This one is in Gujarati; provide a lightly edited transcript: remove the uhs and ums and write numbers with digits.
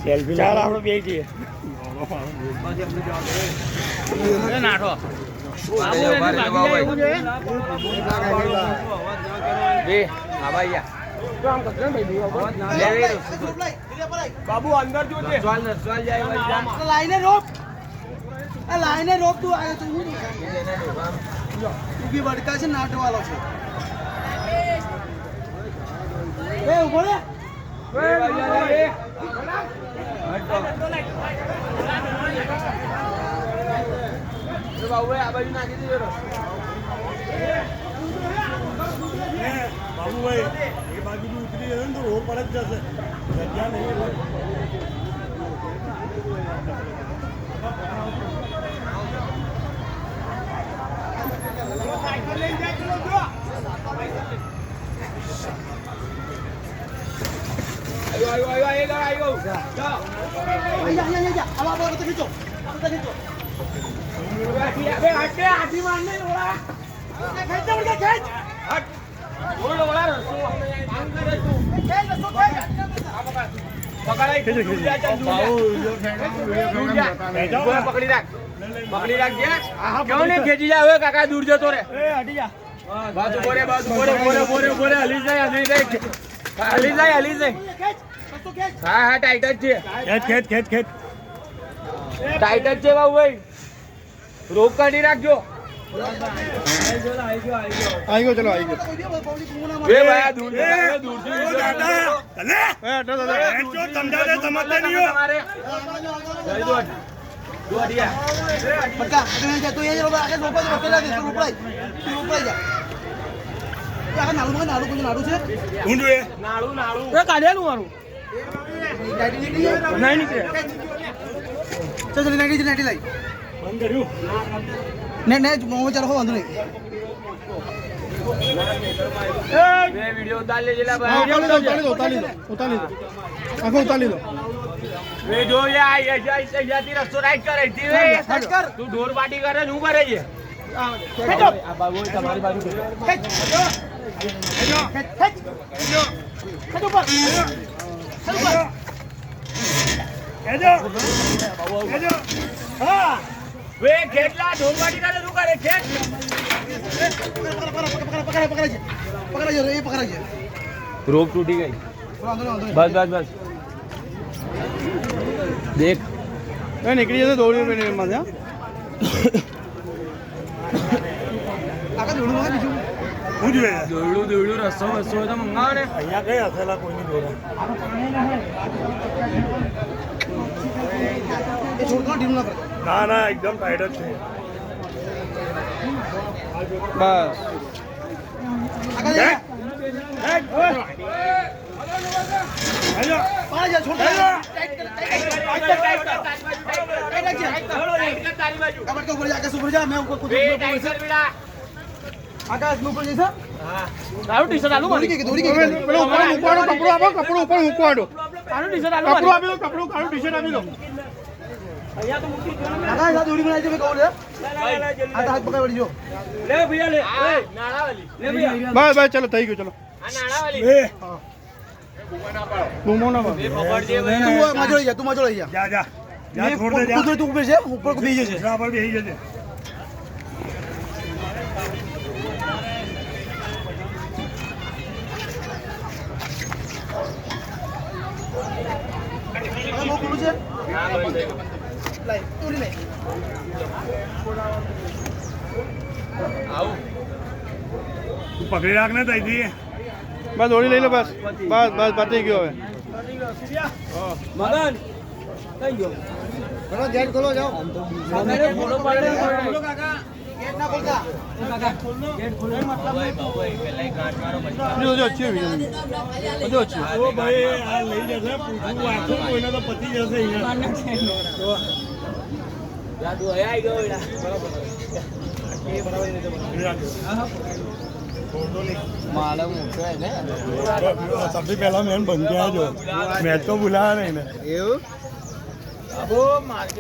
સેલ્ફી ચાલ આપણે બે જઈએ નાઠો બાબુ અંદર જોજે લાઈને રોપ લાઈને રોપ તું આવ્યો તો હું બી વડકા છે નાટવાળો છે એ ઉભો રે બાબુ આ બાજુ નાખી દીધો બાબુભાઈ એ બાજુ ઉતરી જશે ને તો રોડ પર જ જશે જગ્યા નહીં પકડી રાખ કેવું નહીં ખેંચી જાય કાકા દૂર જતો રે હટી જા બાજુ બોરે હલી જાય હા હા ટાઈટ જ છે ખેંચ ટાઈટ જ છે બાબુ ભાઈ રોક કાઢી રાખજો आई गयो चलो आई गयो ए भाई दूर दादा चले ए हटो दादा जो समझा दे समझते नहीं हो तुम्हारे दो अडिया पक्का जा तू ये लोग आगे ऊपर रोकेला दे तू ऊपर जा આ નાળું માં નાળું કોઈ નાળું છે ઊંડું એ નાળું એ કાઢેલું મારું નહીં નીકળે ચાલ ચાલ નાડી લાઈ બંધ કર્યું ને મો ચાલો વાંધો નહીં બે વિડિયો ઉતાર લેજેલા ભાઈ उतार लो आंखों उतार लो वे जो ये आई ऐसे जाती रस्तो राइट कर रही थी वे हट कर तू ढोर पार्टी करे नु करे ये आ बाबू तुम्हारी बाजू हां वे खेटला ढोर पार्टी करे नु करे खेट पकड़ा ये पकड़ा ये रोप टूटी गई बस देख मैं निकली जैसे दौड़ी में मजा आका जोड़ू में बीजू હું જોઈએ દોડું રસ્તો તો મંગાવો ને અહીંયા કઈ હસેલા કોઈ નહીં દોડે ये छोड़ दो ढील ना कर ના ના એકદમ ટાઈટ જ છે બસ आका जा હેલો पाला जा छोड़ दे कमर के ऊपर जाके ऊपर जा मैं ऊपर कुछ आकाश में ऊपर जैसा તારું ટી-શર્ટ આલું મારી दौड़ी के પેલો ઉપર મૂકવાનો કપડો આપો કપડો ઉપર મૂકવાનો તારું ટી-શર્ટ આલું કપડો આપી દો કપડો કાળું ટી-શર્ટ આપી દો आकाश आ दौड़ी बनाई दे मैं कहूं ले आ हाथ पकड़ पड़ी जो લે ભૈયા લે નાણા વાલી લે ભૈયા બસ બસ ચલો થઈ ગયું ચલો આ નાણા વાલી એ બૂમો ના એ પકડજે ભાઈ तू मजोड़ी जा तू मजोड़ी जा જા જા જા છોડ દે જા तू ऊपर से ऊपर को बीजे से જા પર બેહી જજે वो कुछ है लाइक तोड़ी नहीं આવું તું પકડી રાખ ને તઈથી બસ દોડી લઈ લો બસ બસ બસ પતી ગયો હવે મગન કઈ ગયો बड़ा जेट खोलो जाओ મેરે ફોટો પાડે काका गेट ना खोलता काका ગેટ ખોલો मतलब ભાઈ પેલા ગાંઠ મારો જો જો अच्छी हुई जो अच्छी ઓ ભાઈ આ લઈ જશે પૂછું આખું કોઈને તો પતી જશે અહીંયા જાદુ આઈ ગયો એડા બરાબર એ બરાબર નહીં માલમ મોટો હે ને सबसे पहला मैंने बन गया जो मैच तो बुलाया नहीं ना એવું અબો માર્કેટ